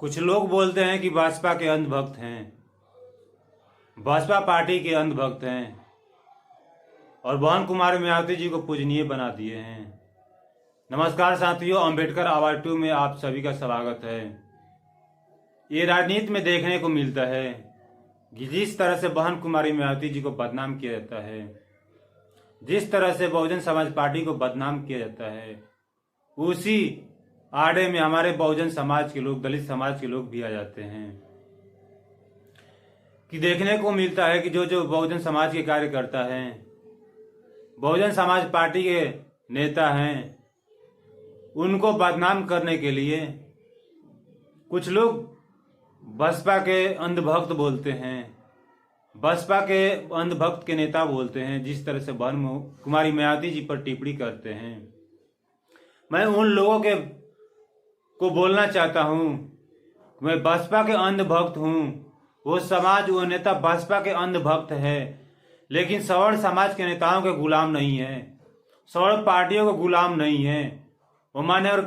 कुछ लोग बोलते हैं कि भाजपा के अंधभक्त हैं, भाजपा पार्टी के अंधभक्त हैं और बहन कुमारी मायावती जी को पूजनीय बना दिए हैं। नमस्कार साथियों, अंबेडकर आवाज 2 में आप सभी का स्वागत है। ये राजनीति में देखने को मिलता है कि जिस तरह से बहन कुमारी मायावती जी को बदनाम किया जाता है, जिस तरह से बहुजन समाज पार्टी को बदनाम किया जाता है, उसी आड़े में हमारे बहुजन समाज के लोग, दलित समाज के लोग भी आ जाते हैं। कि देखने को मिलता है कि जो बहुजन समाज के कार्यकर्ता हैं, बहुजन समाज पार्टी के नेता हैं, उनको बदनाम करने के लिए कुछ लोग बसपा के अंधभक्त बोलते हैं, बसपा के अंधभक्त के नेता बोलते हैं। जिस तरह से बहन कुमारी मायावती जी पर टिप्पणी करते हैं, मैं उन लोगों के को बोलना चाहता हूं, मैं बसपा के अंधभक्त हूं। वो समाज, वो नेता बसपा के अंधभक्त है, लेकिन सवर्ण समाज के नेताओं के गुलाम नहीं है, सवर्ण पार्टियों के गुलाम नहीं है। वो मान्य और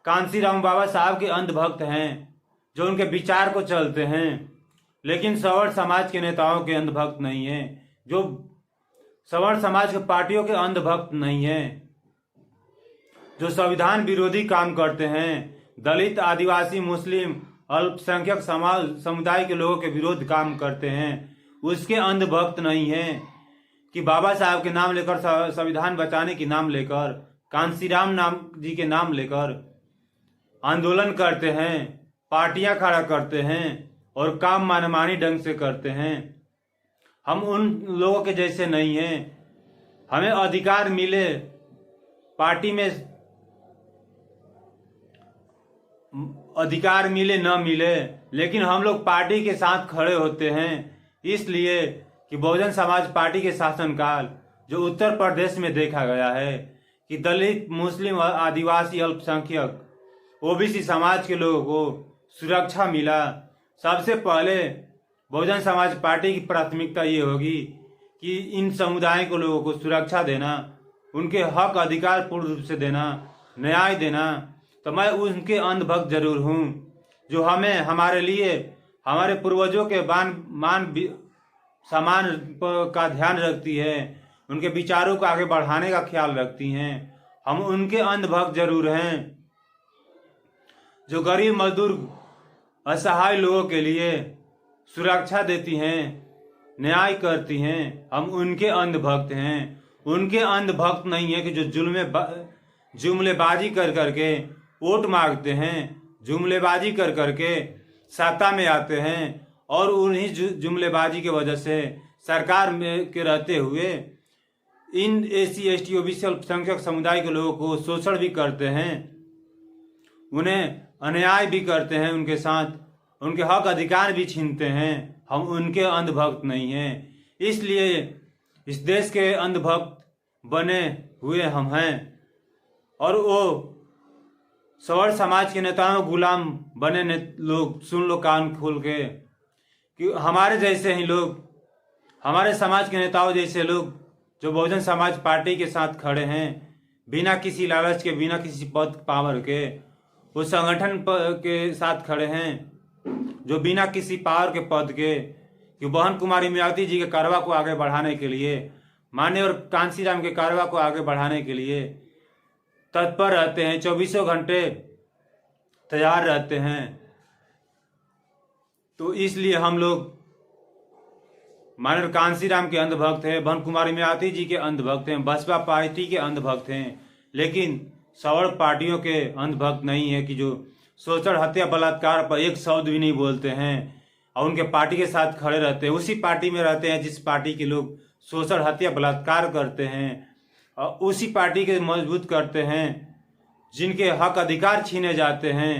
कांसीराम बाबा साहब के अंधभक्त हैं, जो उनके विचार को चलते हैं, लेकिन सवर्ण समाज के नेताओं के अंधभक्त नहीं है, जो सवर्ण समाज के पार्टियों के अंधभक्त नहीं है, जो संविधान विरोधी काम करते हैं, दलित, आदिवासी, मुस्लिम, अल्पसंख्यक समाज समुदाय के लोगों के विरोध काम करते हैं, उसके अंधभक्त नहीं है। कि बाबा साहब के नाम लेकर, संविधान बचाने के नाम लेकर, कांसीराम नाम जी के नाम लेकर आंदोलन करते हैं, पार्टियां खड़ा करते हैं और काम मनमानी ढंग से करते हैं। हम उन लोगों के जैसे नहीं हैं। हमें अधिकार मिले, पार्टी में अधिकार मिले न मिले, लेकिन हम लोग पार्टी के साथ खड़े होते हैं। इसलिए कि बहुजन समाज पार्टी के शासनकाल जो उत्तर प्रदेश में देखा गया है कि दलित, मुस्लिम, आदिवासी, अल्पसंख्यक, ओबीसी समाज के लोगों को सुरक्षा मिला। सबसे पहले बहुजन समाज पार्टी की प्राथमिकता ये होगी कि इन समुदाय को, लोगों को सुरक्षा देना, उनके हक अधिकार पूर्ण रूप से देना, न्याय देना। तो मैं उनके अंधभक्त जरूर हूँ, जो हमें, हमारे लिए, हमारे पूर्वजों के मान सम्मान का ध्यान रखती है, उनके विचारों को आगे बढ़ाने का ख्याल रखती हैं। हम उनके अंधभक्त जरूर हैं, जो गरीब, मजदूर, असहाय लोगों के लिए सुरक्षा देती हैं, न्याय करती हैं। हम उनके अंधभक्त हैं। उनके अंधभक्त नहीं है कि जो जुमलेबाजी कर करके वोट मांगते हैं, जुमलेबाजी कर करके सत्ता में आते हैं और उन्हीं जुमलेबाजी की वजह से सरकार में के रहते हुए इन एसी, एसटी, ओबीसी, अल्पसंख्यक समुदाय के लोगों को शोषण भी करते हैं, उन्हें अन्याय भी करते हैं, उनके साथ उनके हक अधिकार भी छीनते हैं। हम उनके अंधभक्त नहीं हैं। इसलिए इस देश के अंधभक्त बने हुए हम हैं और वो सवर्ण समाज के नेताओं गुलाम बने लोग, सुन लो कान खोल के, कि हमारे जैसे ही लोग, हमारे समाज के नेताओं जैसे लोग जो बहुजन समाज पार्टी के साथ खड़े हैं, बिना किसी लालच के, बिना किसी पद पावर के, वो संगठन के साथ खड़े हैं, जो बिना किसी पावर के पद के, कि बहन कुमारी मायावती जी के कारवा को आगे बढ़ाने के लिए, मान्य और कांसीराम के कारवा को आगे बढ़ाने के लिए तत्पर रहते हैं, 24 घंटे तैयार रहते हैं। तो इसलिए हम लोग माननीय कांसीराम के अंधभक्त हैं, बहन कुमारी मायावती जी के अंधभक्त हैं, बसपा पार्टी के अंधभक्त हैं, लेकिन सवर्ण पार्टियों के अंधभक्त नहीं है कि जो शोषण, हत्या, बलात्कार पर एक शब्द भी नहीं बोलते हैं और उनके पार्टी के साथ खड़े रहते हैं, उसी पार्टी में रहते हैं जिस पार्टी के लोग शोषण, हत्या, बलात्कार करते हैं, और उसी पार्टी के मजबूत करते हैं जिनके हक अधिकार छीने जाते हैं।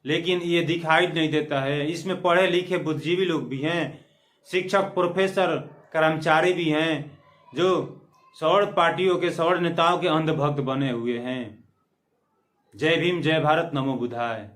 लेकिन ये दिखाई नहीं देता है। इसमें पढ़े लिखे बुद्धिजीवी लोग भी हैं, शिक्षक, प्रोफेसर, कर्मचारी भी हैं, जो सवर्ण पार्टियों के, सवर्ण नेताओं के अंधभक्त बने हुए हैं। जय भीम, जय भारत, नमो बुद्धाय।